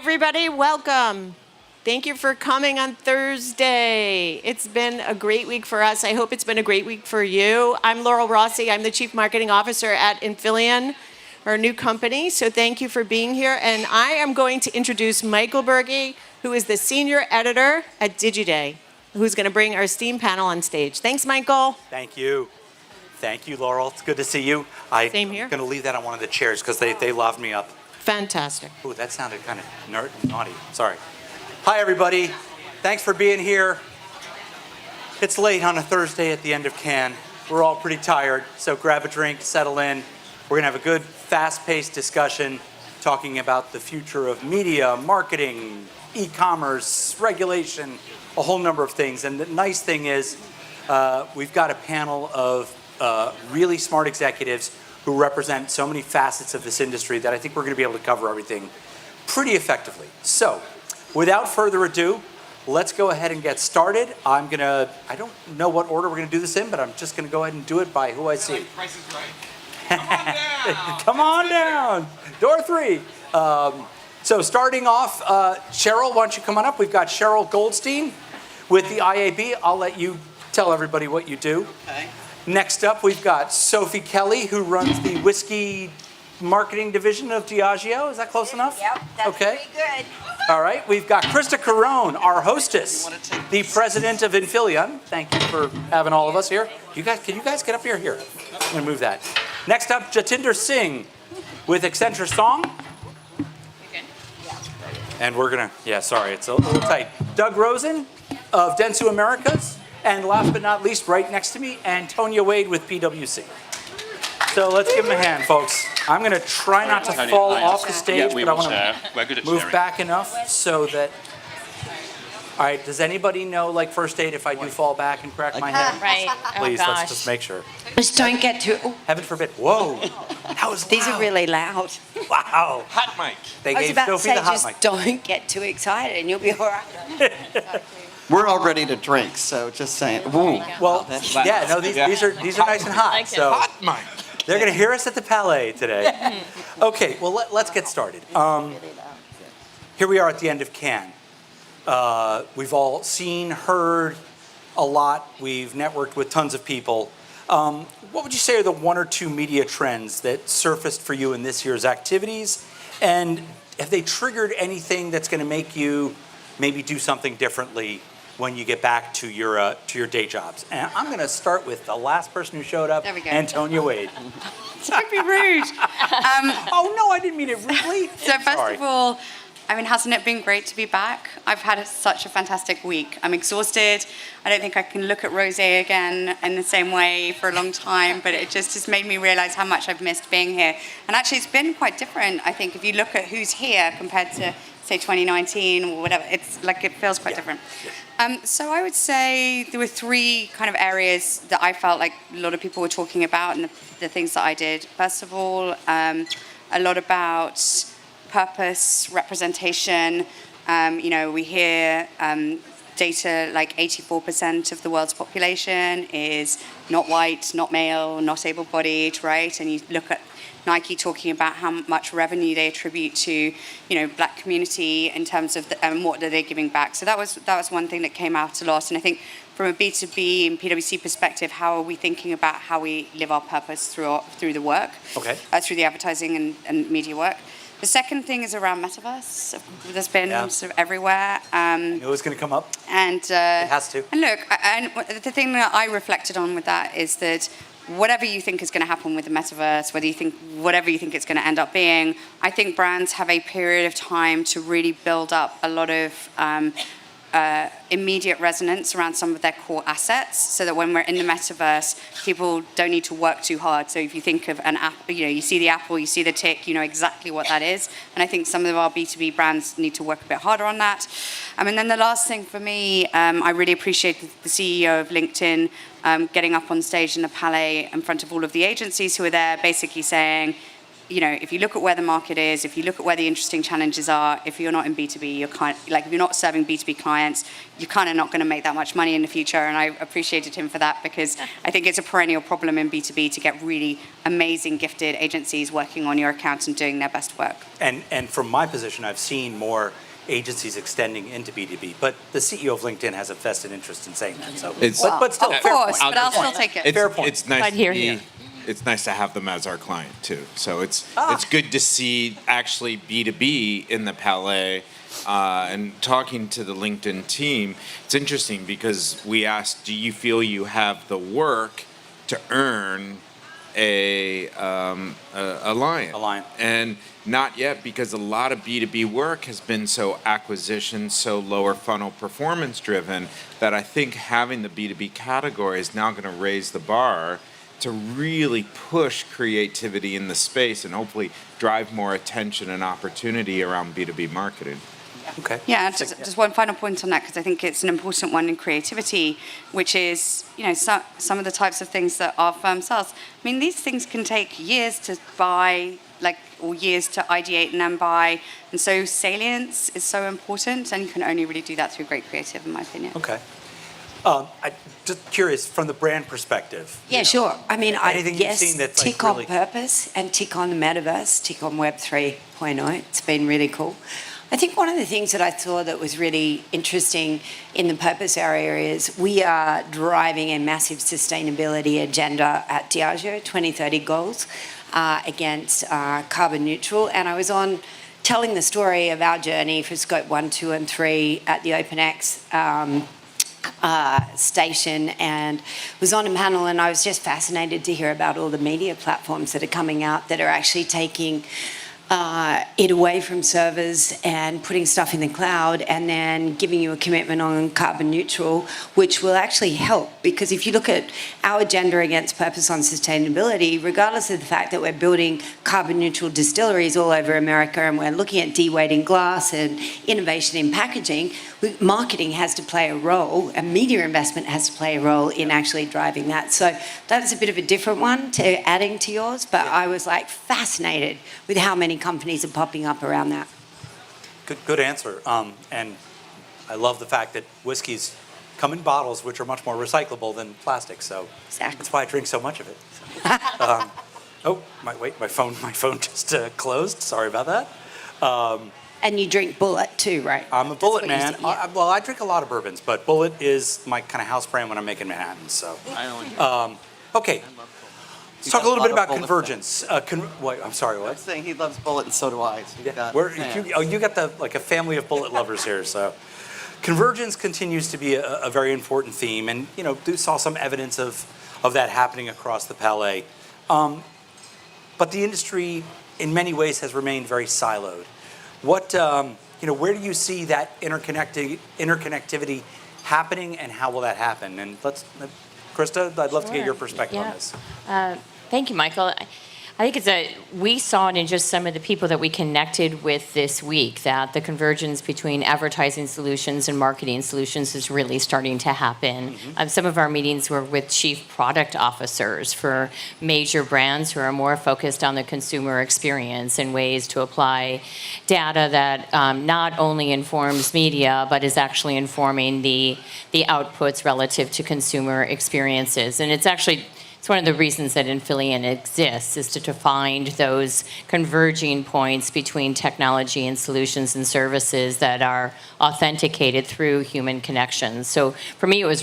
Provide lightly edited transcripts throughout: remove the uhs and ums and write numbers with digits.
everybody. Welcome. Thank you for coming on Thursday. It's been a great week for us. I hope it's been a great week for you. I'm Laurel Rossi. I'm the Chief Marketing Officer at Infileon, our new company. So thank you for being here. And I am going to introduce Michael Berge, who is the Senior Editor at DigiDay, who's going to bring our STEAM panel on stage. Thanks, Michael. Thank you. Thank you, Laurel. It's good to see you. Same here. I'm going to leave that on one of the chairs because they loved me up. Fantastic. Ooh, that sounded kind of naughty. Sorry. Hi, everybody. Thanks for being here. It's late on a Thursday at the end of Cannes. We're all pretty tired, so grab a drink, settle in. We're going to have a good, fast-paced discussion talking about the future of media, marketing, e-commerce, regulation, a whole number of things. And the nice thing is we've got a panel of really smart executives who represent so many facets of this industry that I think we're going to be able to cover everything pretty effectively. So, without further ado, let's go ahead and get started. I don't know what order we're going to do this in, but I'm just going to go ahead and do it by who I see. Like Price is Right? Come on down! Come on down! Door 3. So starting off, Cheryl, why don't you come on up? We've got Cheryl Goldstein with the IAB. I'll let you tell everybody what you do. Okay. Next up, we've got Sophie Kelly, who runs the whiskey marketing division of Diageo. Is that close enough? Yep, that's okay. pretty good. All right, we've got Krista Carone, our hostess, the president of Infileon. Thank you for having all of us here. Can you guys get up here? Here, I'm gonna move that. Next up, Jatinder Singh with Accenture Song. And we're gonna, sorry, it's a little tight. Doug Rosen of Dentsu Americas. And last but not least, right next to me, Antonia Wade with PwC. So let's give them a hand, folks. I'm going to try not to fall off the stage, but I want to move back enough so that... All right, does anybody know, like, first aid if I do fall back and crack my head? Right. Please, oh, let's just make sure. Just don't get too... Oh, Heaven forbid. Whoa, that was loud. these are really loud. Wow. Hot mic. They I was gave about to Sophie say, the hot just mic. don't get too excited and you'll be all right. We're all ready to drink, so just saying. Ooh. Well, yeah, no, these are nice and hot. So Hot mic. they're going to hear us at the Palais today. Okay, well, let's get started. Here we are at the end of Cannes. We've all seen, heard a lot. We've networked with tons of people. What would you say are the one or two media trends that surfaced for you in this year's activities? And have they triggered anything that's going to make you maybe do something differently when you get back to your day jobs? And I'm going to start with the last person who showed up, There we go. Antonia Wade. Don't be rude. Oh, no, I didn't mean it rudely. So first of all, I mean, hasn't it been great to be back? I've had such a fantastic week. I'm exhausted. I don't think I can look at rosé again in the same way for a long time, but it just has made me realize how much I've missed being here. And actually, it's been quite different, I think, if you look at who's here compared to, say, 2019 or whatever. It's like it feels quite different. So I would say there were three kind of areas that I felt like a lot of people were talking about and the things that I did. First of all, a lot about purpose, representation. We hear data like 84% of the world's population is not white, not male, not able-bodied, right? And you look at Nike talking about how much revenue they attribute to, Black community in terms of what are they giving back. So that was one thing that came out a lot. And I think from a B2B and PwC perspective, how are we thinking about how we live our purpose through the work, through the advertising and media work. The second thing is around metaverse. There's been sort of everywhere. I knew it was going to come up. And it has to. And look, and the thing that I reflected on with that is that whatever you think is going to happen with the metaverse, whatever you think it's going to end up being, I think brands have a period of time to really build up a lot of immediate resonance around some of their core assets, so that when we're in the metaverse, people don't need to work too hard. So if you think of an app, you see the apple, you see the tick, you know exactly what that is. And I think some of our B2B brands need to work a bit harder on that. And then the last thing for me, I really appreciate the CEO of LinkedIn getting up on stage in the Palais in front of all of the agencies who are there, basically saying, if you look at where the market is, if you look at where the interesting challenges are, if you're not in B2B, if you're not serving B2B clients, you're kind of not going to make that much money in the future. And I appreciated him for that, because I think it's a perennial problem in B2B to get really amazing, gifted agencies working on your accounts and doing their best work. And from my position, I've seen more agencies extending into B2B, but the CEO of LinkedIn has a vested interest in saying that. So, but still, Of fair course, point. but I'll still take it. Fair point. It's nice Right here. It's nice to have them as our client too. So it's good to see actually B2B in the Palais. And talking to the LinkedIn team, it's interesting because we asked, do you feel you have the work to earn a lion? A lion. And not yet, because a lot of B2B work has been so acquisition, so lower funnel performance driven, that I think having the B2B category is now going to raise the bar to really push creativity in the space and hopefully drive more attention and opportunity around B2B marketing. Okay. Yeah, just one final point on that, because I think it's an important one in creativity, which is, some of the types of things that our firm sells. I mean, these things can take years to buy, or years to ideate and then buy. And so salience is so important, and you can only really do that through great creative, in my opinion. Okay. I'm just curious, from the brand perspective. Yeah, sure. I mean, anything you've seen that's tick like on really... purpose and tick on the metaverse, tick on Web 3.0. It's been really cool. I think one of the things that I saw that was really interesting in the purpose area is we are driving a massive sustainability agenda at Diageo, 2030 goals, against carbon neutral. And I was on telling the story of our journey for Scope 1, 2 and 3 at the OpenX station, and was on a panel, and I was just fascinated to hear about all the media platforms that are coming out that are actually taking it away from servers and putting stuff in the cloud, and then giving you a commitment on carbon neutral, which will actually help. Because if you look at our agenda against purpose on sustainability, regardless of the fact that we're building carbon neutral distilleries all over America and we're looking at de-weighting glass and innovation in packaging, marketing has to play a role, and media investment has to play a role in actually driving that. So that's a bit of a different one to adding to yours, but I was fascinated with how many companies are popping up around that. Good answer. And I love the fact that whiskeys come in bottles which are much more recyclable than plastic. So Exactly. that's why I drink so much of it. My phone just closed. Sorry about that. And you drink Bullet too, right? I'm a Bullet man. That's what you said, I drink a lot of bourbons, but Bullet is my kind of house brand when I'm making Manhattan. So, okay. Let's talk a little bit about Convergence. I'm sorry, I what? was saying he loves Bullet, and so do I. So you got, You got a family of Bullet lovers here. So, Convergence continues to be a very important theme, and saw some evidence of that happening across the Palais. But the industry, in many ways, has remained very siloed. What where do you see that interconnectivity happening, and how will that happen? And Krista, I'd love to get your perspective on this. Thank you, Michael. I think we saw it in just some of the people that we connected with this week, that the convergence between advertising solutions and marketing solutions is really starting to happen. Mm-hmm. Some of our meetings were with chief product officers for major brands who are more focused on the consumer experience and ways to apply data that not only informs media, but is actually informing the outputs relative to consumer experiences. And it's one of the reasons that Infillion exists, is to find those converging points between technology and solutions and services that are authenticated through human connections. So for me, it was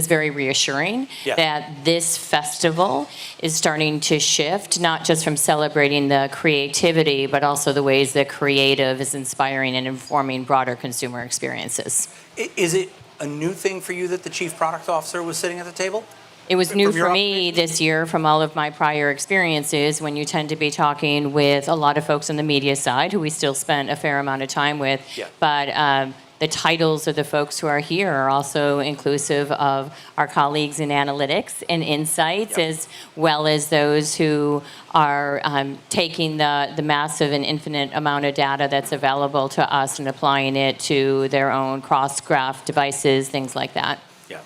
very reassuring that this festival is starting to shift, not just from celebrating the creativity, but also the ways that creative is inspiring and informing broader consumer experiences. Is it a new thing for you that the chief product officer was sitting at the table? It was new From your for me this year from all of my prior experiences, when you tend to be talking with a lot of folks on the media side who we still spent a fair amount of time with. Yeah. But the titles of the folks who are here are also inclusive of our colleagues in analytics and insights, as well as those who are taking the massive and infinite amount of data that's available to us and applying it to their own cross-graph devices, things like that. Yeah.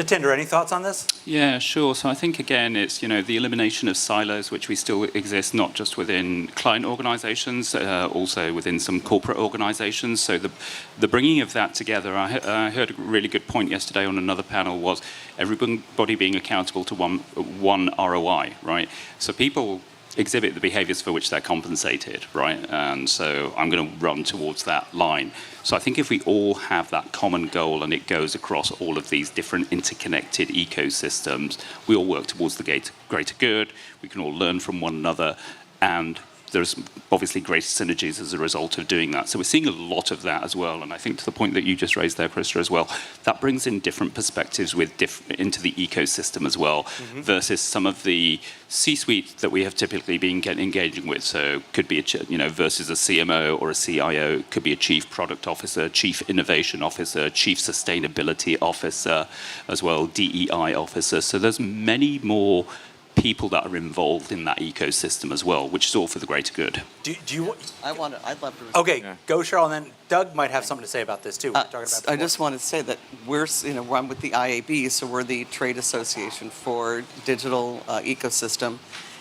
Jatinder, any thoughts on this? Yeah, sure. So I think, again, it's, the elimination of silos, which we still exist, not just within client organizations, also within some corporate organizations. So the bringing of that together, I heard a really good point yesterday on another panel, was everybody being accountable to one ROI, right? So people exhibit the behaviors for which they're compensated, right? And so I'm going to run towards that line. So I think if we all have that common goal and it goes across all of these different interconnected ecosystems, we all work towards the greater good, we can all learn from one another, and there's obviously greater synergies as a result of doing that. So we're seeing a lot of that as well. And I think to the point that you just raised there, Krista, as well, that brings in different perspectives into the ecosystem as well, versus some of the C-suite that we have typically been engaging with. So could be, versus a CMO or a CIO, could be a chief product officer, chief innovation officer, chief sustainability officer, as well, DEI officer. So there's many more people that are involved in that ecosystem as well, which is all for the greater good. Do you? I'd love to. Okay, go Cheryl, and then Doug might have something to say about this too. We're talking about I just want to say that I'm with the IAB, so we're the trade association for digital ecosystem,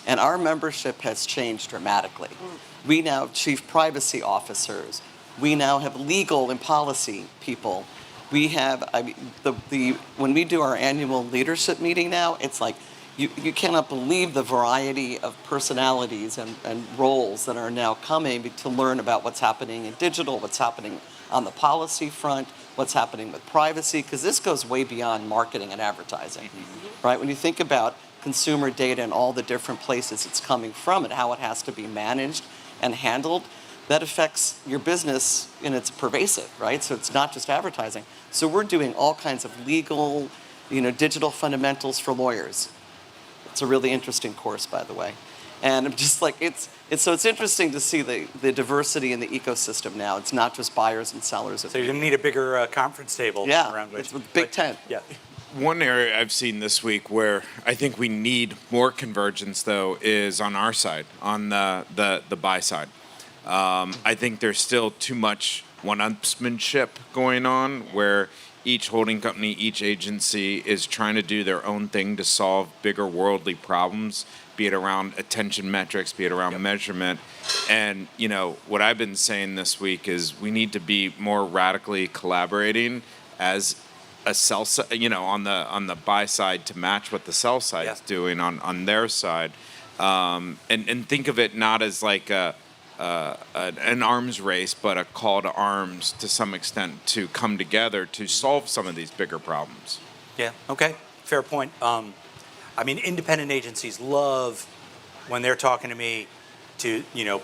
and our membership has changed dramatically. We now have chief privacy officers. We now have legal and policy people. We have, when we do our annual leadership meeting now, it's like, you cannot believe the variety of personalities and roles that are now coming to learn about what's happening in digital, what's happening on the policy front, what's happening with privacy, because this goes way beyond marketing and advertising, right? When you think about consumer data and all the different places it's coming from and how it has to be managed and handled, that affects your business and it's pervasive, right? So it's not just advertising. So we're doing all kinds of legal, digital fundamentals for lawyers. It's a really interesting course, by the way. And I'm just like, it's interesting to see the diversity in the ecosystem now. It's not just buyers and sellers. So you're going to need a bigger conference table around which. It's with Big Tent. Yeah. One area I've seen this week where I think we need more convergence, though, is on our side, on the buy side. I think there's still too much one-upsmanship going on where each holding company, each agency is trying to do their own thing to solve bigger worldly problems, be it around attention metrics, be it around measurement. And, what I've been saying this week is we need to be more radically collaborating as a sell side, on the buy side to match what the sell side is doing on their side. And think of it not as like an arms race, but a call to arms to some extent to come together to solve some of these bigger problems. Yeah, okay, fair point. Independent agencies love when they're talking to me to,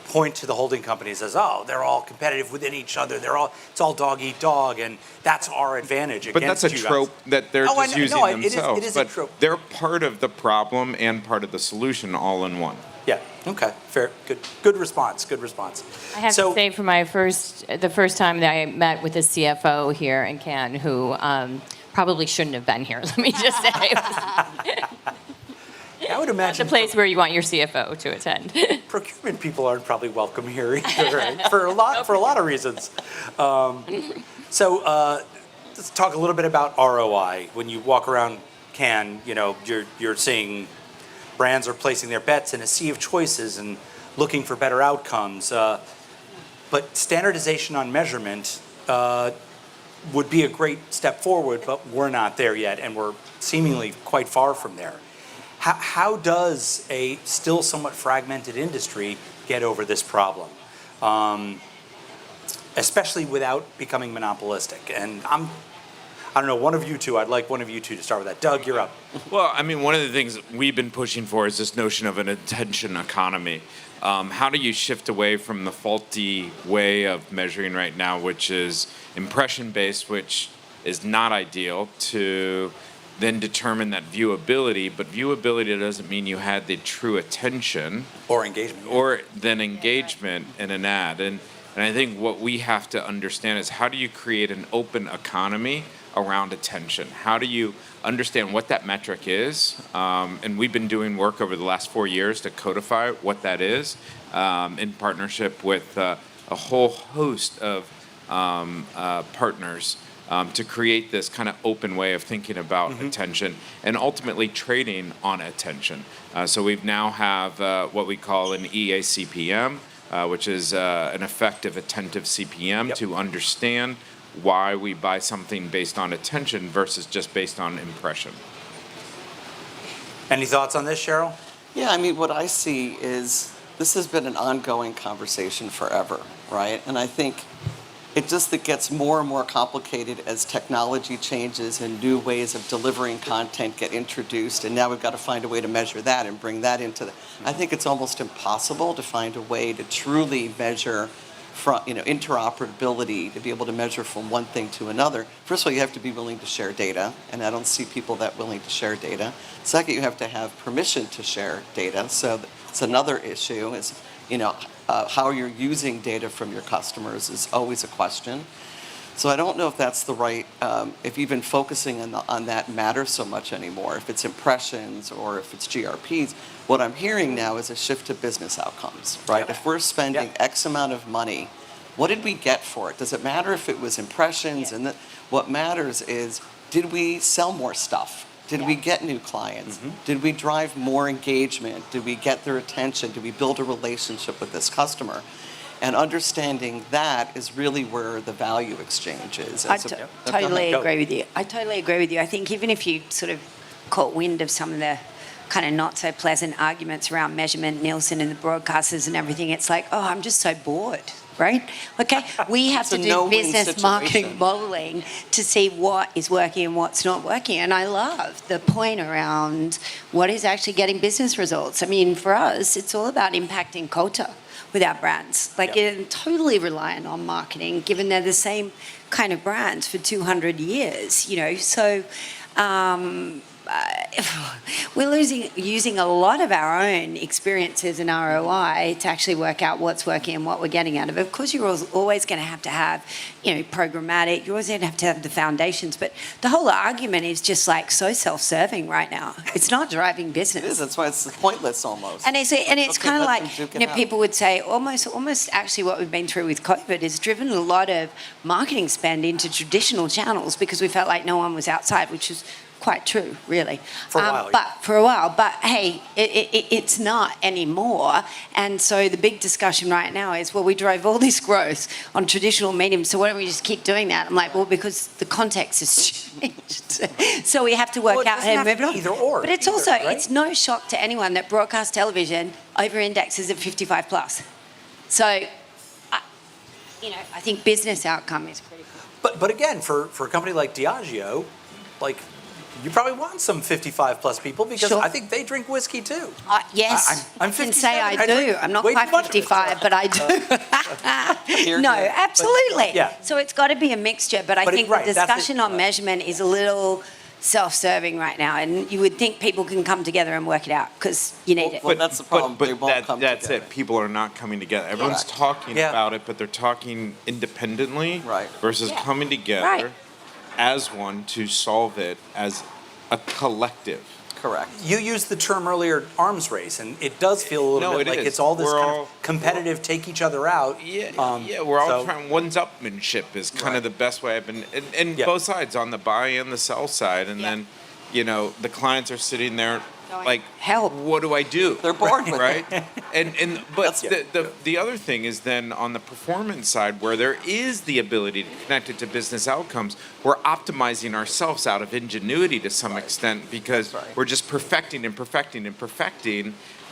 point to the holding companies as, they're all competitive within each other. It's all dog eat dog, and that's our advantage But against that's a you trope guys. that they're just using themselves. It is but a trope. They're part of the problem and part of the solution all in one. Yeah, okay, fair, good response. I have to say, for the first time that I met with a CFO here in Cannes, who probably shouldn't have been here. Let me just say, I would imagine it's a place where you want your CFO to attend. procurement people aren't probably welcome here either, right? for a lot of reasons. Let's talk a little bit about ROI. When you walk around Cannes, you're seeing brands are placing their bets in a sea of choices and looking for better outcomes. But standardization on measurement would be a great step forward, but we're not there yet, and we're seemingly quite far from there. How does a still somewhat fragmented industry get over this problem? Especially without becoming monopolistic. And I don't know, I'd like one of you two to start with that. Doug, you're up. Well, one of the things we've been pushing for is this notion of an attention economy. How do you shift away from the faulty way of measuring right now, which is impression-based, which is not ideal, to then determine that viewability, but viewability doesn't mean you had the true attention. Or engagement. Or then engagement in an ad. And I think what we have to understand is how do you create an open economy around attention? How do you understand what that metric is? And we've been doing work over the last 4 years to codify what that is in partnership with a whole host of partners to create this kind of open way of thinking about attention and ultimately trading on attention. So we now have what we call an EACPM, which is an effective attentive CPM to understand why we buy something based on attention versus just based on impression. Any thoughts on this, Cheryl? Yeah, I mean, what I see is this has been an ongoing conversation forever, right? And I think it gets more and more complicated as technology changes and new ways of delivering content get introduced, and now we've got to find a way to measure that and bring that into the. I think it's almost impossible to find a way to truly measure from, interoperability, to be able to measure from one thing to another. First of all, you have to be willing to share data, and I don't see people that willing to share data. Second, you have to have permission to share data. So it's another issue. Is how you're using data from your customers is always a question. So I don't know if that's the right, if even focusing on that matters so much anymore, if it's impressions or if it's GRPs. What I'm hearing now is a shift to business outcomes, right? If we're spending X amount of money, what did we get for it? Does it matter if it was impressions? And what matters is, did we sell more stuff? Did we get new clients? Did we drive more engagement? Did we get their attention? Did we build a relationship with this customer? And understanding that is really where the value exchange is. I totally agree with you. I think even if you sort of caught wind of some of the kind of not so pleasant arguments around measurement, Nielsen and the broadcasters and everything, it's like, oh, I'm just so bored. Right? Okay, we have to do business marketing modeling to see what is working and what's not working. And I love the point around what is actually getting business results. I mean, for us, it's all about impacting culture with our brands. Like, totally reliant on marketing, given they're the same kind of brands for 200 years, So we're using a lot of our own experiences and ROI to actually work out what's working and what we're getting out of it. Of course, you're always going to have, programmatic. You're always going to have the foundations. But the whole argument is just like so self-serving right now. It's not driving business. It is. That's why it's pointless almost. And it's kind of like people would say almost actually what we've been through with COVID has driven a lot of marketing spend into traditional channels because we felt like no one was outside, which is quite true, really. For a while. But hey, it's not anymore. And so the big discussion right now is, well, we drove all this growth on traditional medium, so why don't we just keep doing that? I'm like, well, because the context has changed. So we have to work out how to move it on. Either or. But it's it's no shock to anyone that broadcast television over-indexes at 55 plus. So, I think business outcome is pretty cool. But again, for a company like Diageo, you probably want some 55 plus people because I think they drink whiskey too. Yes, I'm I can 57. say I do. I'm not quite 55, but I do. No, absolutely. Yeah. So it's got to be a mixture, but I think the discussion on measurement is a little self-serving right now, and you would think people can come together and work it out because you need it. Well, that's the problem. They won't come that's together. it. People are not coming together. Everyone's talking about it, but they're talking independently versus coming together as one to solve it as a collective. Correct. You used the term earlier, arms race, and it does feel a little bit like it's all this kind of competitive, take each other out. We're all trying. One-upmanship is kind of the best way I've been, and both sides, on the buy and the sell side, and then, the clients are sitting there like, help. What do I do? They're bored with right? But the other thing is then on the performance side, where there is the ability to connect it to business outcomes, we're optimizing ourselves out of ingenuity to some extent because we're just perfecting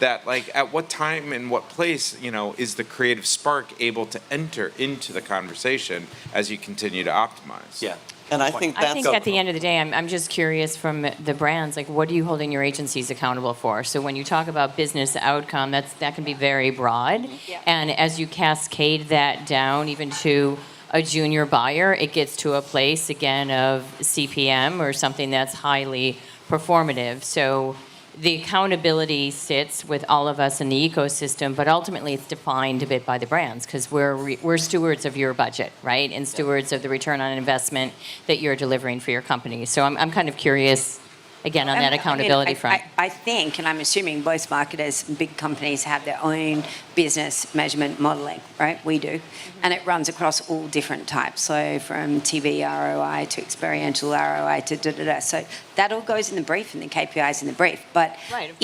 that, like, at what time and what place, is the creative spark able to enter into the conversation as you continue to optimize. Yeah. And I think that's... I think at the end of the day, I'm just curious from the brands, like, what are you holding your agencies accountable for? So when you talk about business outcome, that can be very broad. Yeah. And as you cascade that down even to a junior buyer, it gets to a place, again, of CPM or something that's highly performative. So the accountability sits with all of us in the ecosystem, but ultimately it's defined a bit by the brands because we're stewards of your budget, right? And stewards of the return on investment that you're delivering for your company. So I'm kind of curious again, on that accountability front. I think, and I'm assuming most marketers and big companies have their own business measurement modeling, right? We do. And it runs across all different types. So from TV ROI to experiential ROI to da-da-da. So that all goes in the brief and the KPIs in the brief. But, Right.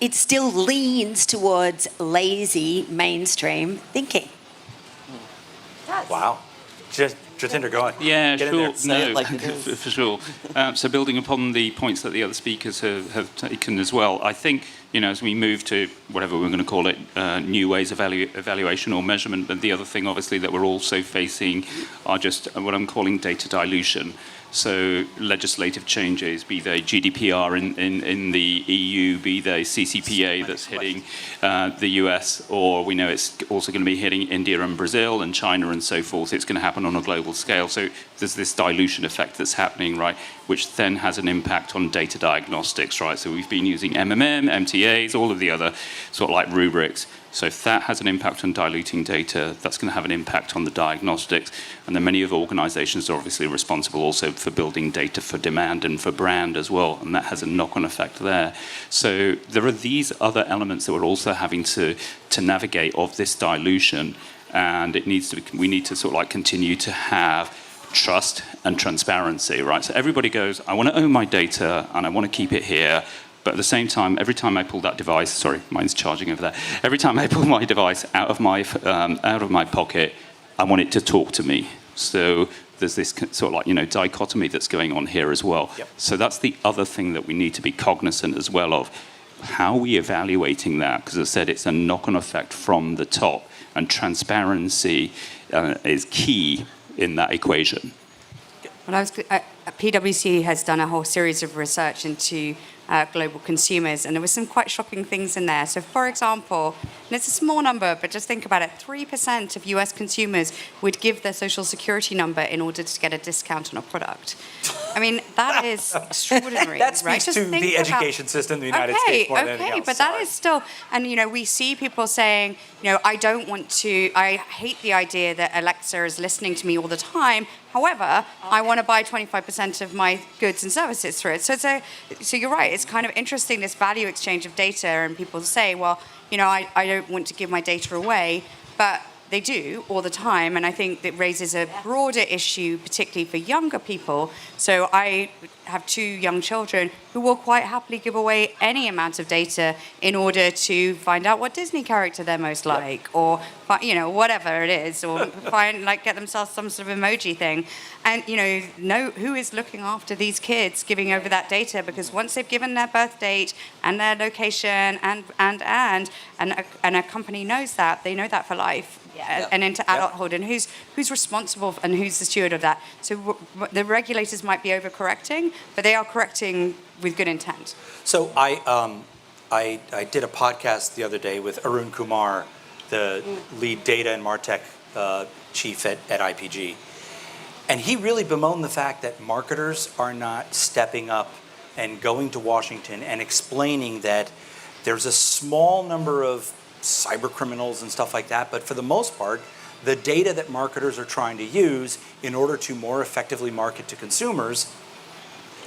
it still leans towards lazy mainstream thinking. Wow. Jatinder, go on. Yeah, Get in sure. there. Say No, it like it is. for sure. So building upon the points that the other speakers have taken as well, I think, as we move to whatever we're going to call it, new ways of evaluation or measurement, but the other thing, obviously, that we're also facing are just what I'm calling data dilution. So legislative changes, be they GDPR in the EU, be they CCPA that's hitting the US, or we know it's also going to be hitting India and Brazil and China and so forth. It's going to happen on a global scale. So there's this dilution effect that's happening, right, which then has an impact on data diagnostics, right? So we've been using MMM, MTAs, all of the other sort of like rubrics. So if that has an impact on diluting data, that's going to have an impact on the diagnostics. And then many of organizations are obviously responsible also for building data for demand and for brand as well. And that has a knock-on effect there. So there are these other elements that we're also having to navigate of this dilution. And we need to sort of like continue to have trust and transparency, right? So everybody goes, I want to own my data and I want to keep it here. But at the same time, every time I pull that device, sorry, mine's charging over there. Every time I pull my device out of my pocket, I want it to talk to me. So there's this sort of like, dichotomy that's going on here as well. Yep. So that's the other thing that we need to be cognizant as well of. How are we evaluating that? Because as I said, it's a knock-on effect from the top, and transparency is key in that equation. Well, PwC has done a whole series of research into global consumers, and there were some quite shocking things in there. So, for example, and it's a small number, but just think about it, 3% of US consumers would give their social security number in order to get a discount on a product. I mean, that is extraordinary. That right? speaks Just to think the about- education system in the United States more than anything else. but that is still, and we see people saying, I hate the idea that Alexa is listening to me all the time. However, I want to buy 25% of my goods and services through it. So you're right. It's kind of interesting, this value exchange of data, and people say, well, I don't want to give my data away, but they do all the time, and I think that raises a broader issue, particularly for younger people. So I have 2 young children who will quite happily give away any amount of data in order to find out what Disney character they're most like, or whatever it is, or get themselves some sort of emoji thing. And know who is looking after these kids giving over that data, because once they've given their birth date and their location and a company knows that, they know that for life. And into adulthood, and who's responsible and who's the steward of that. So the regulators might be overcorrecting, but they are correcting with good intent. So I did a podcast the other day with Arun Kumar, the lead data and MarTech chief at IPG. And he really bemoaned the fact that marketers are not stepping up and going to Washington and explaining that there's a small number of cyber criminals and stuff like that, but for the most part, the data that marketers are trying to use in order to more effectively market to consumers,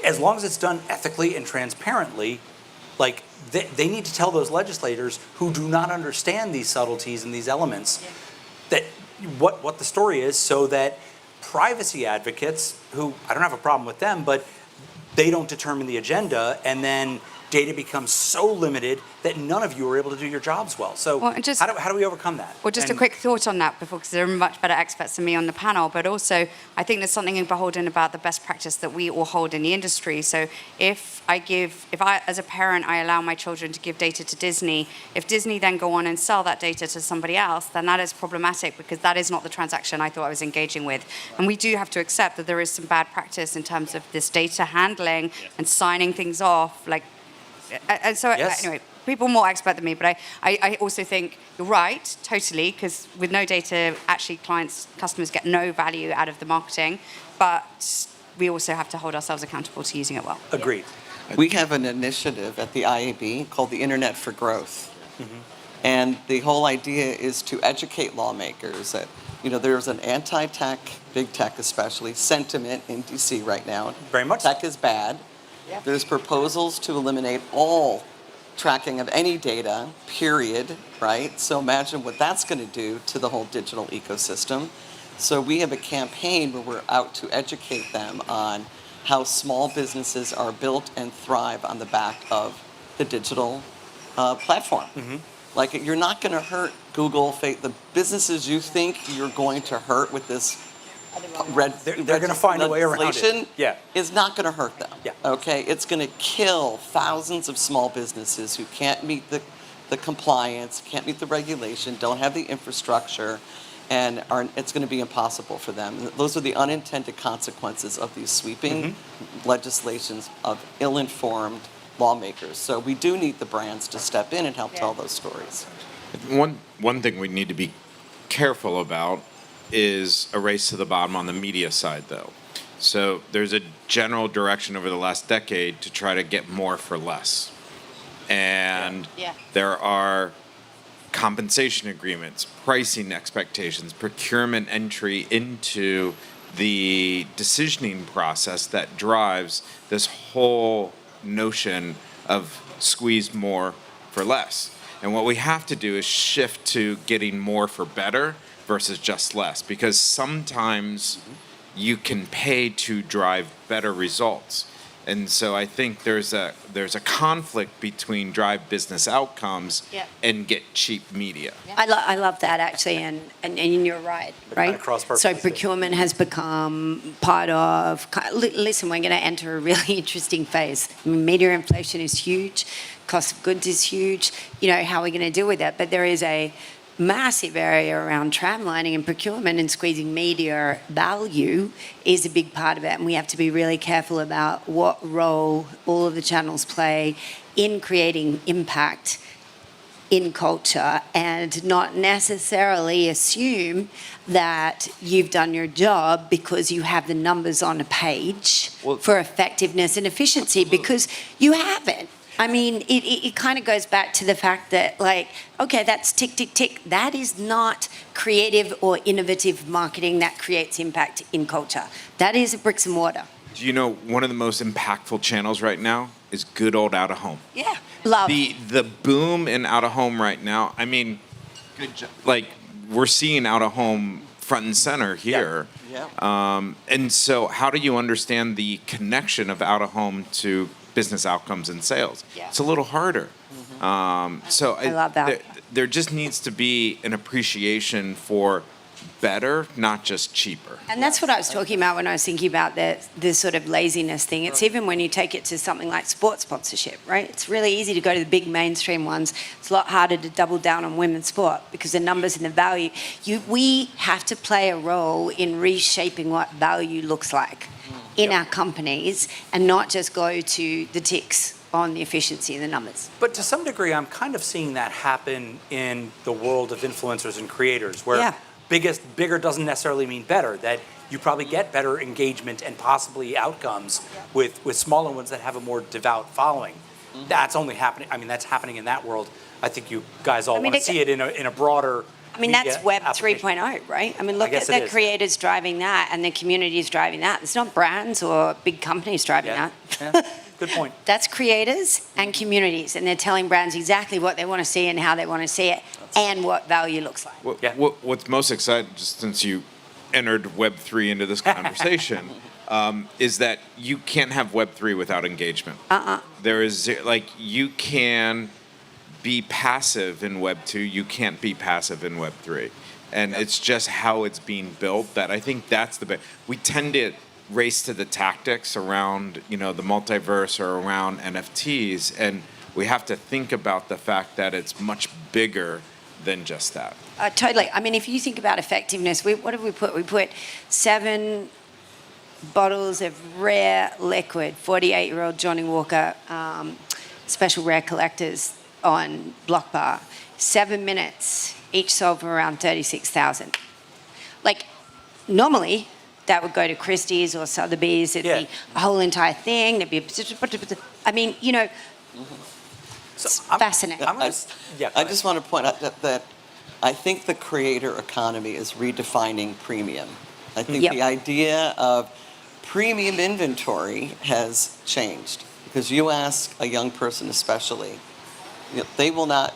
as long as it's done ethically and transparently, they need to tell those legislators who do not understand these subtleties and these elements that what the story is, so that privacy advocates, who I don't have a problem with them, but they don't determine the agenda, and then data becomes so limited that none of you are able to do your jobs well. So how do we overcome that? Well, just a quick thought on that before, because there are much better experts than me on the panel, but also I think there's something beholden about the best practice that we all hold in the industry. So if I, as a parent, I allow my children to give data to Disney, if Disney then go on and sell that data to somebody else, then that is problematic, because that is not the transaction I thought I was engaging with. And we do have to accept that there is some bad practice in terms of this data handling and signing things off, and so anyway, people are more expert than me, but I also think you're right, totally, because with no data, actually customers get no value out of the marketing, but we also have to hold ourselves accountable to using it well. Agreed. We have an initiative at the IAB called the Internet for Growth. Mm-hmm. And the whole idea is to educate lawmakers that, there's an anti-tech, big tech especially, sentiment in DC right now. Very much so. Tech is bad. There's proposals to eliminate all tracking of any data, period, right? So imagine what that's going to do to the whole digital ecosystem. So we have a campaign where we're out to educate them on how small businesses are built and thrive on the back of the digital platform. Like, you're not going to hurt Google, the businesses you think you're going to hurt with this They're going to find a way around legislation it. is not going to hurt them. Yeah. Okay? It's going to kill thousands of small businesses who can't meet the compliance, can't meet the regulation, don't have the infrastructure, and it's going to be impossible for them. Those are the unintended consequences of these sweeping legislations of ill-informed lawmakers. So we do need the brands to step in and help tell those stories. One thing we need to be careful about is a race to the bottom on the media side, though. So there's a general direction over the last decade to try to get more for less. And there are compensation agreements, pricing expectations, procurement entry into the decisioning process that drives this whole notion of squeeze more for less. And what we have to do is shift to getting more for better versus just less, because sometimes you can pay to drive better results. And so I think there's a conflict between drive business outcomes and get cheap media. I love that, actually, and you're right? cross purposes, So procurement has become part of. Listen, we're going to enter a really interesting phase. I mean, media inflation is huge, cost of goods is huge. How are we going to deal with that? But there is a massive area around tramlining and procurement, and squeezing media value is a big part of it. And we have to be really careful about what role all of the channels play in creating impact in culture, and not necessarily assume that you've done your job because you have the numbers on a page for effectiveness and efficiency, because you haven't. I mean, it kind of goes back to the fact that, okay, that's tick, tick, tick. That is not creative or innovative marketing that creates impact in culture. That is a bricks and mortar. Do you know one of the most impactful channels right now is good old out of home? Yeah, love. The boom in out of home right now. I mean, we're seeing out of home front and center here. And so, how do you understand the connection of out of home to business outcomes and sales? It's a little harder. So I love that. There just needs to be an appreciation for better, not just cheaper. And that's what I was talking about when I was thinking about the sort of laziness thing. It's even when you take it to something like sports sponsorship, right? It's really easy to go to the big mainstream ones. It's a lot harder to double down on women's sport because the numbers and the value. We have to play a role in reshaping what value looks like in our companies, and not just go to the ticks on the efficiency and the numbers. But to some degree, I'm kind of seeing that happen in the world of influencers and creators, where bigger doesn't necessarily mean better, that you probably get better engagement and possibly outcomes with smaller ones that have a more devout following. That's only happening, that's happening in that world. I think you guys all want to see it in a broader that's Web 3.0, right? Look at the creators driving that and the communities driving that. It's not brands or big companies driving that. Good point. That's creators and communities, and they're telling brands exactly what they want to see and how they want to see it, and what value looks like. What's most exciting, just since you entered Web 3 into this conversation, is that you can't have Web 3 without engagement. There is, you can be passive in Web 2, you can't be passive in Web 3. And it's just how it's being built that I think that's the big. We tend to race to the tactics around, the multiverse or around NFTs, and we have to think about the fact that it's much bigger than just that. Totally. If you think about effectiveness, what did we put? We put 7 bottles of rare liquid, 48-year-old Johnny Walker, special rare collectors on Block Bar. 7 minutes, each sold for around 36,000. Normally, that would go to Christie's or Sotheby's. It'd be a whole entire thing. There'd be it's fascinating. I just want to point out that I think the creator economy is redefining premium. I think Yep. the idea of premium inventory has changed, because you ask a young person especially, they will not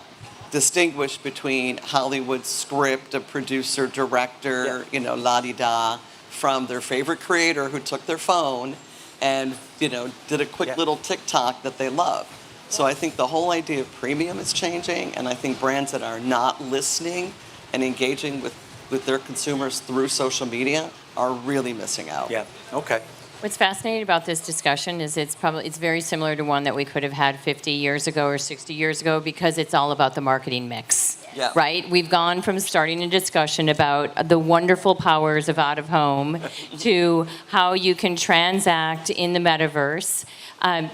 distinguish between Hollywood script, a producer, director, la-di-da, from their favorite creator who took their phone and, did a quick little TikTok that they love. So I think the whole idea of premium is changing, and I think brands that are not listening and engaging with their consumers through social media are really missing out. Yeah, okay. What's fascinating about this discussion is it's very similar to one that we could have had 50 years ago or 60 years ago, because it's all about the marketing mix. Yeah. Right? We've gone from starting a discussion about the wonderful powers of out of home to how you can transact in the metaverse,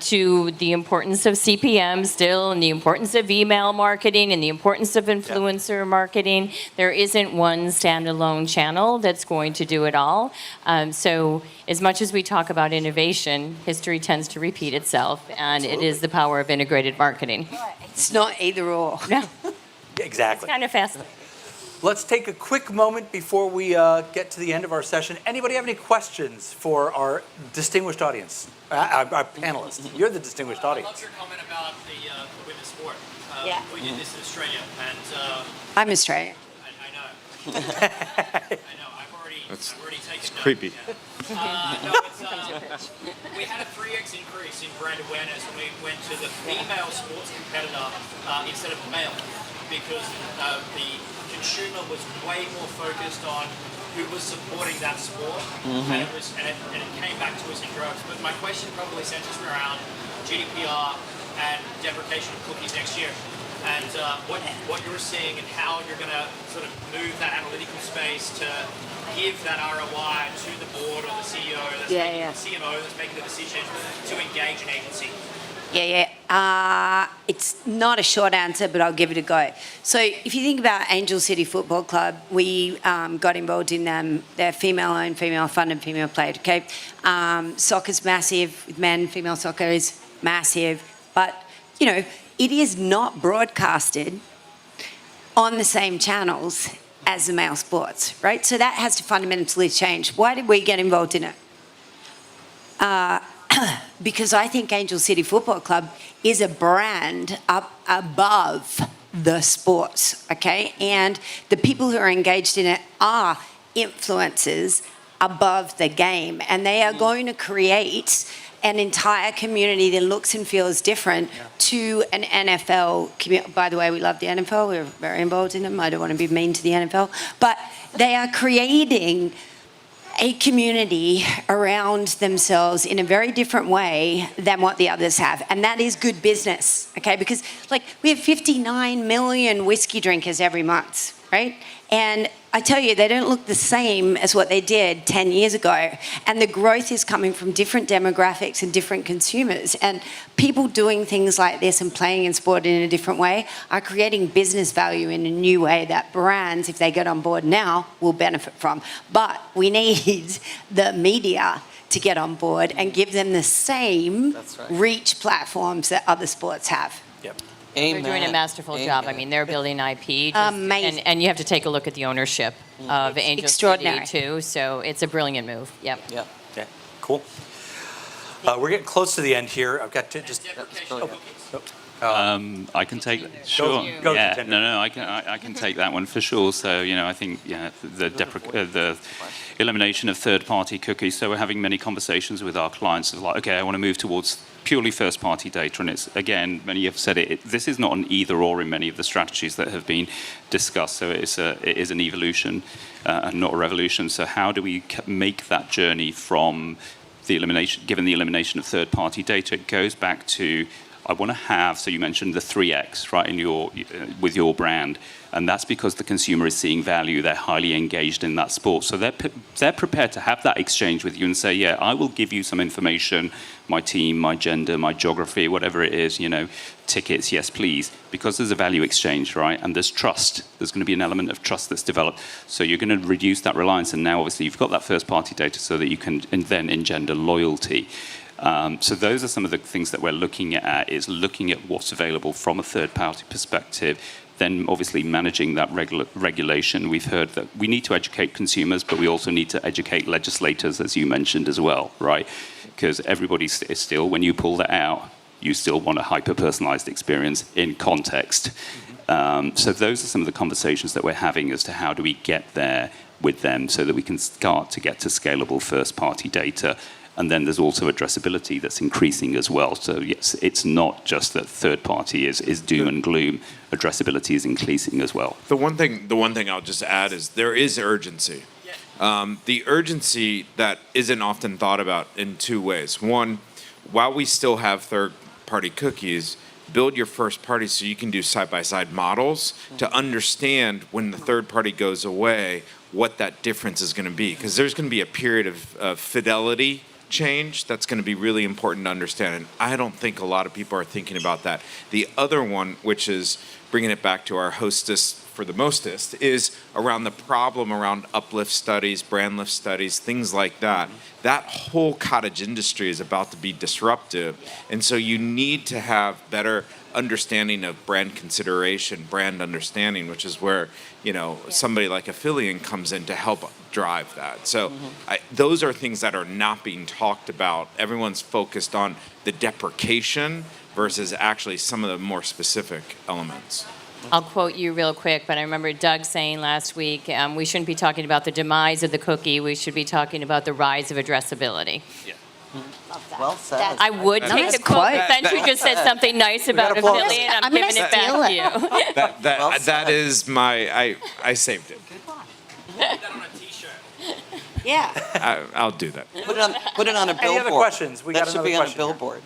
to the importance of CPM still, and the importance of email marketing, and the importance of influencer marketing. There isn't one standalone channel that's going to do it all. So as much as we talk about innovation, history tends to repeat itself, and it is the power of integrated marketing. It's not either or. No, Exactly. kind of fascinating. Let's take a quick moment before we get to the end of our session. Anybody have any questions for our distinguished audience, our panelists? You're the distinguished I audience. love your comment about the women's sport. Yeah. We did this in Australia, and I'm Australian. I know. I know. I've already taken note. Creepy. No, it's, we had a 3x increase in brand awareness when we went to the female sports competitor instead of the male, because the consumer was way more focused on who was supporting that sport, and it came back to us in droves. But my question probably centers around GDPR and deprecation of cookies next year, and what you're seeing and how you're going to sort of move that analytical space to give that ROI to the board or the CEO, CMO that's making the decision to engage an agency. It's not a short answer, but I'll give it a go. So if you think about Angel City Football Club, we got involved in them. They're female-owned, female-funded, female-played, okay? Soccer's massive with men. Female soccer is massive. But, it is not broadcasted on the same channels as the male sports, right? So that has to fundamentally change. Why did we get involved in it? Because I think Angel City Football Club is a brand up above the sports, okay? And the people who are engaged in it are influencers above the game, and they are going to create an entire community that looks and feels different to an NFL community. By the way, we love the NFL. We're very involved in them. I don't want to be mean to the NFL. But they are creating a community around themselves in a very different way than what the others have. And that is good business, okay? Because, we have 59 million whiskey drinkers every month, right? And I tell you, they don't look the same as what they did 10 years ago. And the growth is coming from different demographics and different consumers. And people doing things like this and playing in sport in a different way are creating business value in a new way that brands, if they get on board now, will benefit from. But we need the media to get on board and give them the same reach platforms that other sports have. Yep. They're doing a masterful job. I mean, they're building IP. Amazing. And you have to take a look at the ownership of Angel City, too. So it's a brilliant move. Yep. Yeah. Okay, cool. We're getting close to the end here. I've got to just... Deprecation of cookies. I can take that. Sure. Go, Yeah. Contender. No. I can take that one for sure. So I think the elimination of third-party cookies. So we're having many conversations with our clients of okay, I want to move towards purely first-party data, and it's again, many have said it. This is not an either-or in many of the strategies that have been discussed. So it is an evolution and not a revolution. So how do we make that journey from the elimination, given the elimination of third-party data? It goes back to I want to have, so you mentioned the 3x, right, in with your brand, and that's because the consumer is seeing value. They're highly engaged in that sport, so they're prepared to have that exchange with you and say, yeah, I will give you some information, my team, my gender, my geography, whatever it is, tickets, yes, please, because there's a value exchange, right, and there's trust. There's going to be an element of trust that's developed, so you're going to reduce that reliance, and now obviously you've got that first-party data so that you can then engender loyalty. So those are some of the things that we're looking at, is looking at what's available from a third-party perspective, then obviously managing that regulation. We've heard that we need to educate consumers, but we also need to educate legislators, as you mentioned as well, right? Because everybody is still, when you pull that out, you still want a hyper-personalized experience in context. So those are some of the conversations that we're having as to how do we get there with them so that we can start to get to scalable first-party data. And then there's also addressability that's increasing as well. So yes, it's not just that third party is doom and gloom. Addressability is increasing as well. The one thing I'll just add is there is urgency. The urgency that isn't often thought about in two ways. One, while we still have third-party cookies, build your first party so you can do side-by-side models to understand when the third party goes away what that difference is going to be. Because there's going to be a period of fidelity change that's going to be really important to understand. And I don't think a lot of people are thinking about that. The other one, which is bringing it back to our hostess for the mostest, is around the problem around uplift studies, brand lift studies, things like that. That whole cottage industry is about to be disruptive. And so you need to have better understanding of brand consideration, brand understanding, which is where, somebody like Affiliate comes in to help drive that. So those are things that are not being talked about. Everyone's focused on the deprecation versus actually some of the more specific elements. I'll quote you real quick, but I remember Doug saying last week, we shouldn't be talking about the demise of the cookie. We should be talking about the rise of addressability. Yeah. Well said. I would take the quote, but then you just said something nice about applaud. Affiliate. I'm giving it back to you. That is I saved it. Put that on a t-shirt. Yeah. I'll do that. Put it on a billboard. Any other questions? We got That should another be on a question here. billboard.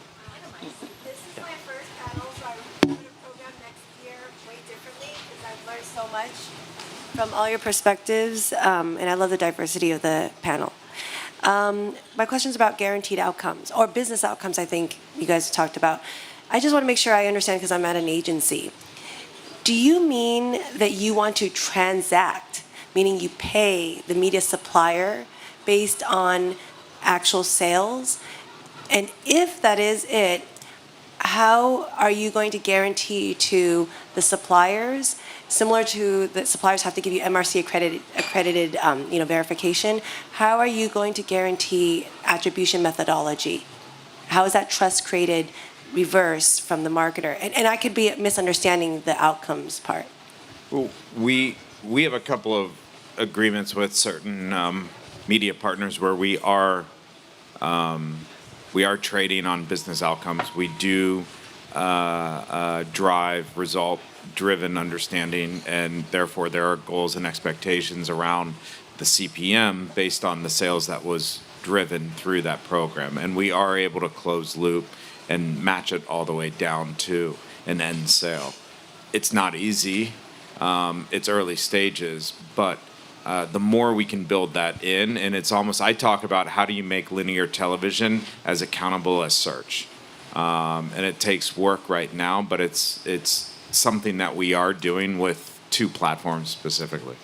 This is my first panel, so I'm going to program next year way differently because I've learned so much from all your perspectives, and I love the diversity of the panel. My question is about guaranteed outcomes, or business outcomes, I think you guys talked about. I just want to make sure I understand because I'm at an agency. Do you mean that you want to transact, meaning you pay the media supplier based on actual sales? And if that is it, how are you going to guarantee to the suppliers, similar to the suppliers have to give you MRC accredited verification, how are you going to guarantee attribution methodology? How is that trust created reverse from the marketer? And I could be misunderstanding the outcomes part. Well, we have a couple of agreements with certain media partners where we are trading on business outcomes. We do drive result-driven understanding, and therefore there are goals and expectations around the CPM based on the sales that was driven through that program. And we are able to close loop and match it all the way down to an end sale. It's not easy. It's early stages, but the more we can build that in, and it's almost, I talk about how do you make linear television as accountable as search. And it takes work right now, but it's something that we are doing with two platforms specifically.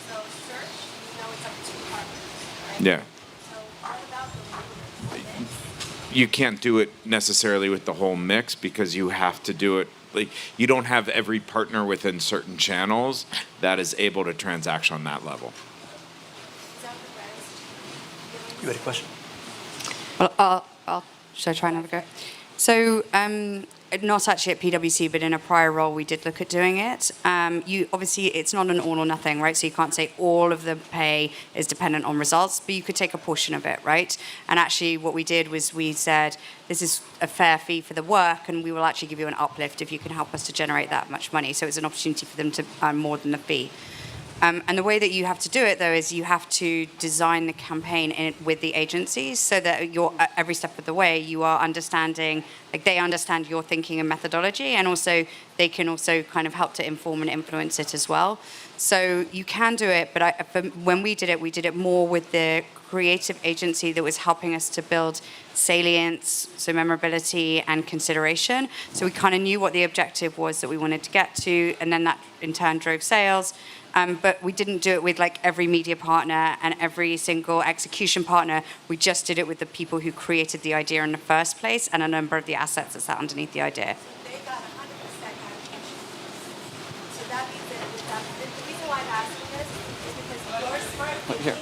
So search, it's up to partners, right? Yeah. So what about the mix? You can't do it necessarily with the whole mix because you have to do it. Like, you don't have every partner within certain channels that is able to transact on that level. Is that the best? You had a question? Well, should I try another go? So, not actually at PwC, but in a prior role, we did look at doing it. Obviously, it's not an all or nothing, right? So you can't say all of the pay is dependent on results, but you could take a portion of it, right? And actually, what we did was we said, this is a fair fee for the work, and we will actually give you an uplift if you can help us to generate that much money. So it's an opportunity for them to earn more than the fee. And the way that you have to do it, though, is you have to design the campaign with the agencies so that you're every step of the way you are understanding, like they understand your thinking and methodology, and also they can also kind of help to inform and influence it as well. So you can do it, but when we did it more with the creative agency that was helping us to build salience, so memorability and consideration. So we kind of knew what the objective was that we wanted to get to, and then that in turn drove sales. But we didn't do it with like every media partner and every single execution partner. We just did it with the people who created the idea in the first place and a number of the assets that sat underneath the idea. They got 100% attribution Here.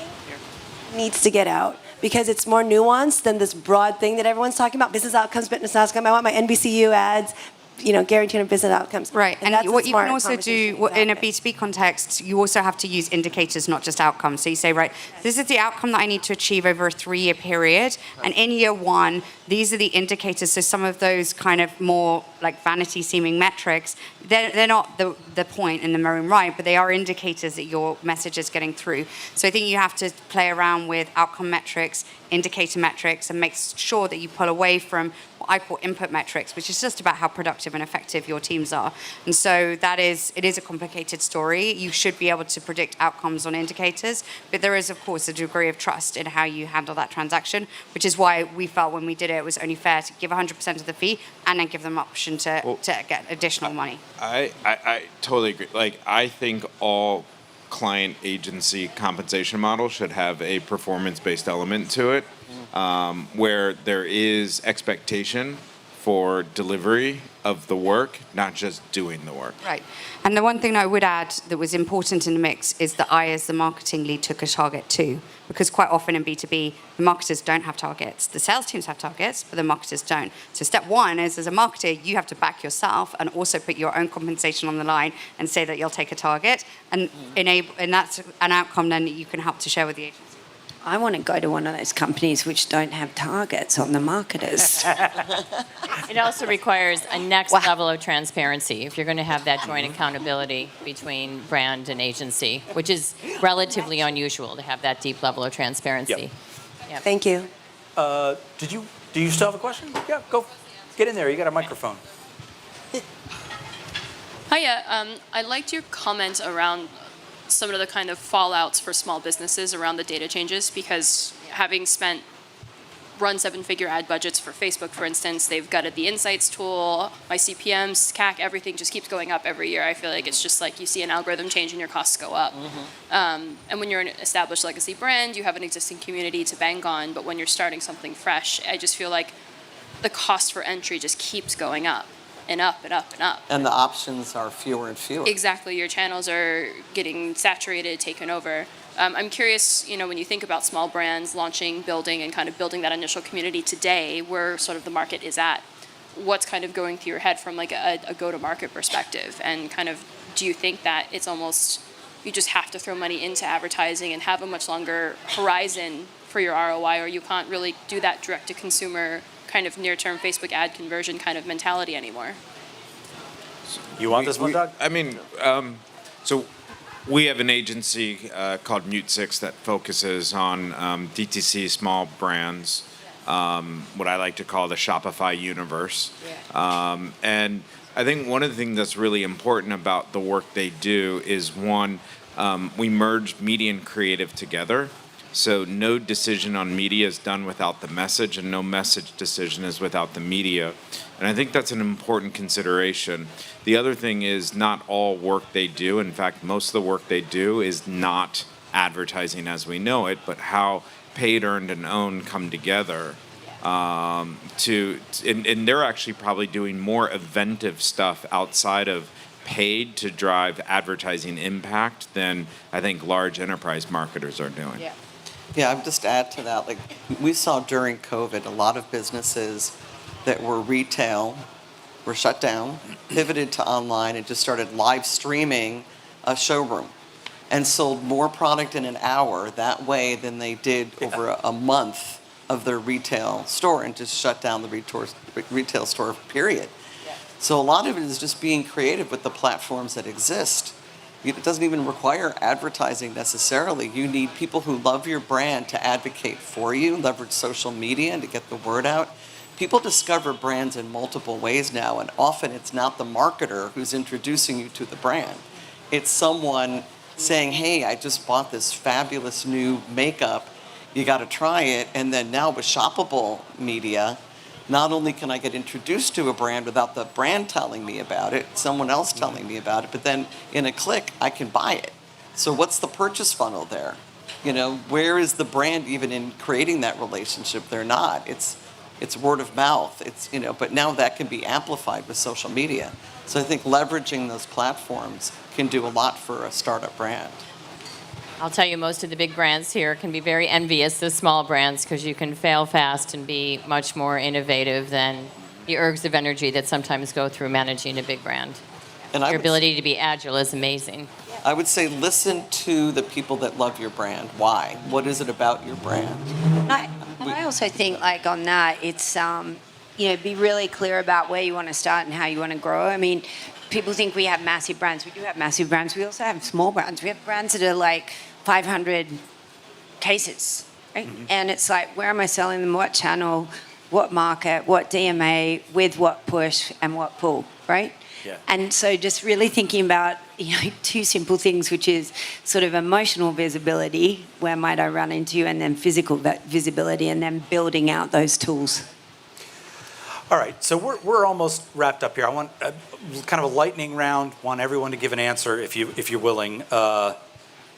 needs to get out because it's more nuanced than this broad thing that everyone's talking about. Business outcome. I want my NBCU ads, guaranteed on business outcomes. Right, and that's a what you smart can also do conversation, in a exactly. B2B context, you also have to use indicators, not just outcomes. So you say, right, this is the outcome that I need to achieve over a 3-year period, and in year 1, these are the indicators. So some of those kind of more like vanity-seeming metrics, they're not the point in their own right, but they are indicators that your message is getting through. So I think you have to play around with outcome metrics, indicator metrics, and make sure that you pull away from what I call input metrics, which is just about how productive and effective your teams are. And so it is a complicated story. You should be able to predict outcomes on indicators, but there is, of course, a degree of trust in how you handle that transaction, which is why we felt when we did it was only fair to give 100% of the fee and then give them option to get additional money. I totally agree. Like, I think all client agency compensation models should have a performance-based element to it, where there is expectation for delivery of the work, not just doing the work. Right. And the one thing I would add that was important in the mix is that I, as the marketing lead, took a target too. Because quite often in B2B, the marketers don't have targets. The sales teams have targets, but the marketers don't. So step 1 is, as a marketer, you have to back yourself and also put your own compensation on the line and say that you'll take a target. And that's an outcome then that you can help to share with the agency. I want to go to one of those companies which don't have targets on the marketers. It also requires a next level of transparency if you're going to have that joint accountability between brand and agency, which is relatively unusual to have that deep level of transparency. Yep. Thank you. Do you still have a question? Yeah, go. Get in there. You got a microphone. Hiya. I liked your comment around some of the kind of fallouts for small businesses around the data changes, because having run 7-figure ad budgets for Facebook, for instance, they've gutted the insights tool, my CPMs, CAC, everything just keeps going up every year. I feel like it's just like you see an algorithm change and your costs go up. And when you're an established legacy brand, you have an existing community to bank on, but when you're starting something fresh, I just feel like the cost for entry just keeps going up. And up and up and up. And the options are fewer and fewer. Exactly. Your channels are getting saturated, taken over. I'm curious, when you think about small brands launching, building, and kind of building that initial community today, where sort of the market is at, what's kind of going through your head from like a go-to-market perspective? And kind of, do you think that it's almost, you just have to throw money into advertising and have a much longer horizon for your ROI, or you can't really do that direct-to-consumer kind of near-term Facebook ad conversion kind of mentality anymore? You want this one, Doug? So we have an agency called Mute 6 that focuses on DTC small brands, what I like to call the Shopify universe. And I think one of the things that's really important about the work they do is, one, we merge media and creative together. So no decision on media is done without the message, and no message decision is without the media. And I think that's an important consideration. The other thing is, not all work they do, in fact, most of the work they do is not advertising as we know it, but how paid, earned, and owned come together. And they're actually probably doing more eventive stuff outside of paid to drive advertising impact than I think large enterprise marketers are doing. Yeah, I'd just add to that, like we saw during COVID, a lot of businesses that were retail were shut down, pivoted to online, and just started live streaming a showroom and sold more product in an hour that way than they did over a month of their retail store, and just shut down the retail store, period. So a lot of it is just being creative with the platforms that exist. It doesn't even require advertising necessarily. You need people who love your brand to advocate for you, leverage social media and to get the word out. People discover brands in multiple ways now, and often it's not the marketer who's introducing you to the brand. It's someone saying, hey, I just bought this fabulous new makeup, you gotta try it. And then now with shoppable media, not only can I get introduced to a brand without the brand telling me about it, someone else telling me about it, but then in a click, I can buy it. So what's the purchase funnel there? Where is the brand even in creating that relationship? They're not. It's word of mouth. But now that can be amplified with social media. So I think leveraging those platforms can do a lot for a startup brand. I'll tell you, most of the big brands here can be very envious of small brands because you can fail fast and be much more innovative than the ergs of energy that sometimes go through managing a big brand. And Your ability to be agile is amazing. I would say listen to the people that love your brand. Why? What is it about your brand? I also think, like, on that, it's, be really clear about where you want to start and how you want to grow. I mean, people think we have massive brands. We do have massive brands. We also have small brands. We have brands that are like 500 cases, right? Mm-hmm. And it's like, where am I selling them? What channel? What market? What DMA? With what push and what pull, right? Yeah. And so just really thinking about, two simple things, which is sort of emotional visibility, where might I run into you, and then physical visibility, and then building out those tools. All right, so we're almost wrapped up here. I want kind of a lightning round. Want everyone to give an answer if you're willing.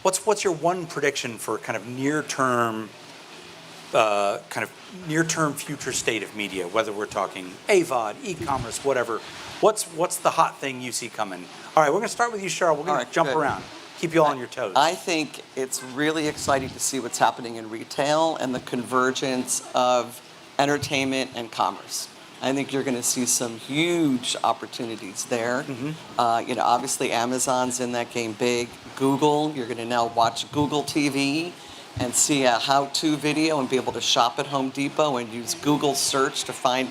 What's your one prediction for kind of near term future state of media? Whether we're talking AVOD, e-commerce, whatever. What's the hot thing you see coming? All right, we're going to start with you, Cheryl. We're going to jump around, keep you all on your toes. I think it's really exciting to see what's happening in retail and the convergence of entertainment and commerce. I think you're going to see some huge opportunities there. Mm-hmm. Obviously Amazon's in that game big. Google, you're going to now watch Google TV and see a how-to video and be able to shop at Home Depot and use Google search to find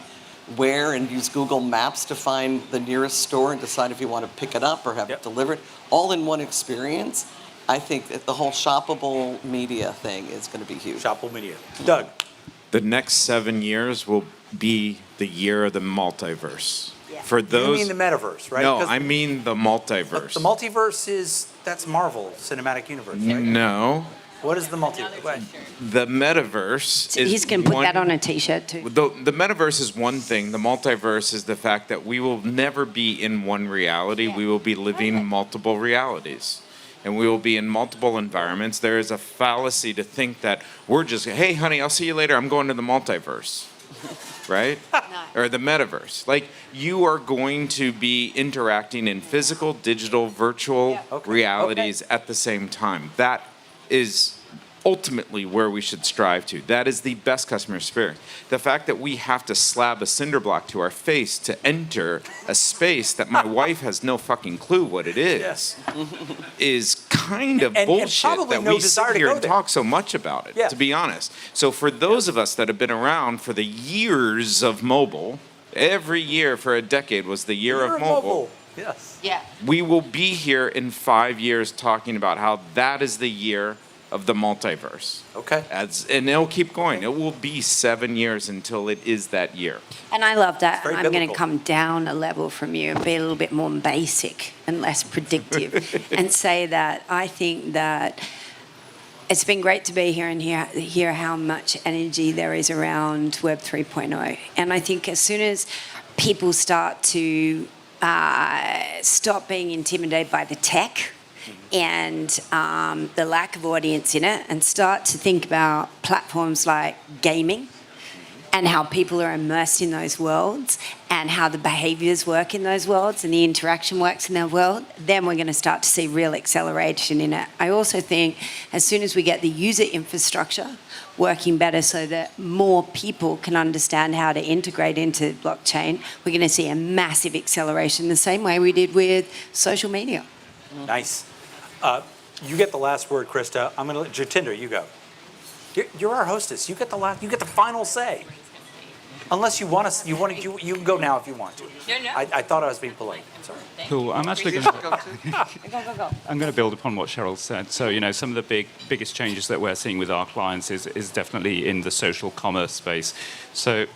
where, and use Google Maps to find the nearest store and decide if you want to pick it up or have it delivered, all in one experience. I think that the whole shoppable media thing is going to be huge. Shoppable media. Doug? The next 7 years will be the year of the multiverse. Yeah. For those, You mean the metaverse, right? No, Because I mean the multiverse. the multiverse that's Marvel Cinematic Universe, right? No. What is the multiverse? The metaverse is He's going to put one, that on a T-shirt too. The metaverse is one thing. The multiverse is the fact that we will never be in one reality. We will be living multiple realities. And we will be in multiple environments. There is a fallacy to think that we're just, hey, honey, I'll see you later. I'm going to the multiverse. Right? Or the metaverse. Like, you are going to be interacting in physical, digital, virtual realities at the same time. That is ultimately where we should strive to. That is the best customer experience. The fact that we have to slab a cinder block to our face to enter a space that my wife has no fucking clue what it is, is kind of bullshit probably that no we desire sit to here go and there. talk so much about it, to be honest. So for those of us that have been around for the years of mobile, every year for a decade was the year of mobile. Yes. Yeah. We will be here in 5 years talking about how that is the year of the multiverse. Okay. And it'll keep going. It will be 7 years until it is that year. And I love that. very I'm going to biblical. come down a level from you and be a little bit more basic and less predictive and say that I think that it's been great to be here and hear how much energy there is around Web 3.0. And I think as soon as people start to stop being intimidated by the tech and the lack of audience in it, and start to think about platforms like gaming and how people are immersed in those worlds and how the behaviors work in those worlds and the interaction works in their world, then we're going to start to see real acceleration in it. I also think as soon as we get the user infrastructure working better so that more people can understand how to integrate into blockchain, we're going to see a massive acceleration the same way we did with social media. Nice. You get the last word, Krista. I'm going to let Jatinder, you go. You're our hostess. You get the final say. Unless you want to, you can go now if you want to. No. I thought I was being polite. Sorry. Cool. I'm actually going to. I'm going to build upon what Cheryl said. So, some of the biggest changes that we're seeing with our clients is definitely in the social commerce space. So,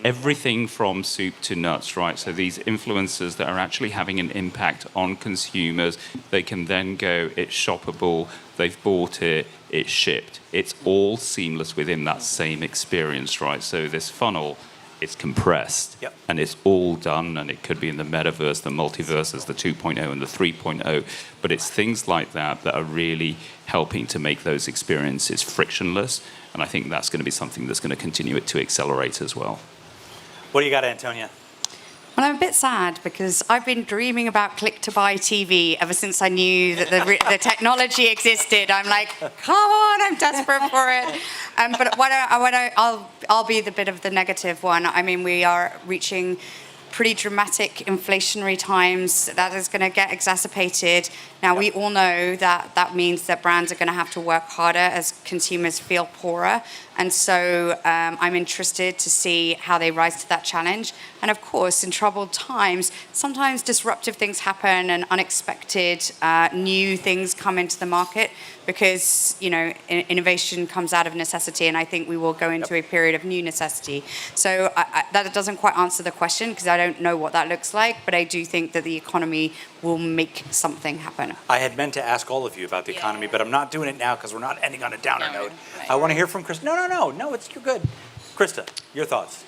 everything from soup to nuts, right? So these influencers that are actually having an impact on consumers, they can then go, it's shoppable, they've bought it, it's shipped. It's all seamless within that same experience, right? So this funnel, it's compressed, and it's all done, and it could be in the metaverse, the multiverse, as the 2.0 and the 3.0, but it's things like that are really helping to make those experiences frictionless, and I think that's going to be something that's going to continue to accelerate as well. What do you got, Antonia? Well, I'm a bit sad because I've been dreaming about click-to-buy TV ever since I knew that the technology existed. I'm like, come on, I'm desperate for it. But I'll be the bit of the negative one. I mean, we are reaching pretty dramatic inflationary times that is going to get exacerbated. Now, we all know that that means that brands are going to have to work harder as consumers feel poorer. And so I'm interested to see how they rise to that challenge. And of course, in troubled times, sometimes disruptive things happen and unexpected new things come into the market because, you know, innovation comes out of necessity. And I think we will go into a period of new necessity. So that doesn't quite answer the question because I don't know what that looks like. But I do think that the economy will make something happen. I had meant to ask all of you about the economy, but I'm not doing it now because we're not ending on a downer note. I want to hear from Krista. No, you're good. Krista, your thoughts.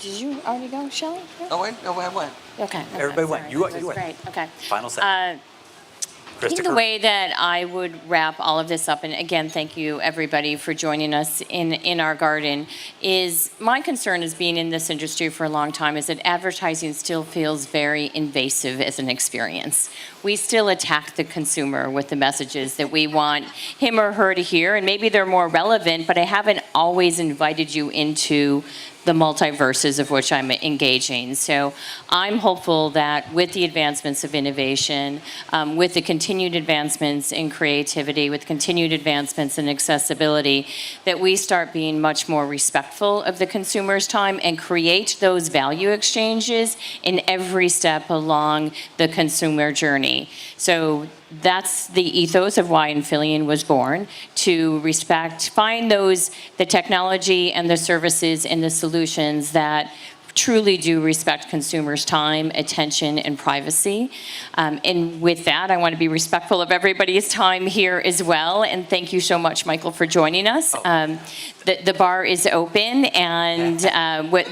Did you already go, Shelley? Oh, wait, no, I went. Okay. Everybody went. Sorry. You That was went. Great, okay. Final say. I think the way that I would wrap all of this up, and again, thank you everybody for joining us in our garden, is my concern as being in this industry for a long time is that advertising still feels very invasive as an experience. We still attack the consumer with the messages that we want him or her to hear, and maybe they're more relevant, but I haven't always invited you into the multiverses of which I'm engaging. So I'm hopeful that with the advancements of innovation, with the continued advancements in creativity, with continued advancements in accessibility, that we start being much more respectful of the consumer's time and create those value exchanges in every step along the consumer journey. So that's the ethos of why Infillion was born, to find the technology and the services and the solutions that truly do respect consumers' time, attention, and privacy. And with that, I want to be respectful of everybody's time here as well. And thank you so much, Michael, for joining us. The bar is open, and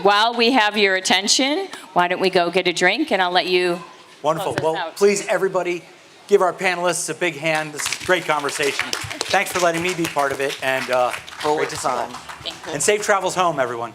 while we have your attention, why don't we go get a drink, and I'll let you. Wonderful. Well, please, everybody, give our panelists a big hand. This is a great conversation. Thanks for letting me be part of it, and great to see you all. And safe travels home, everyone.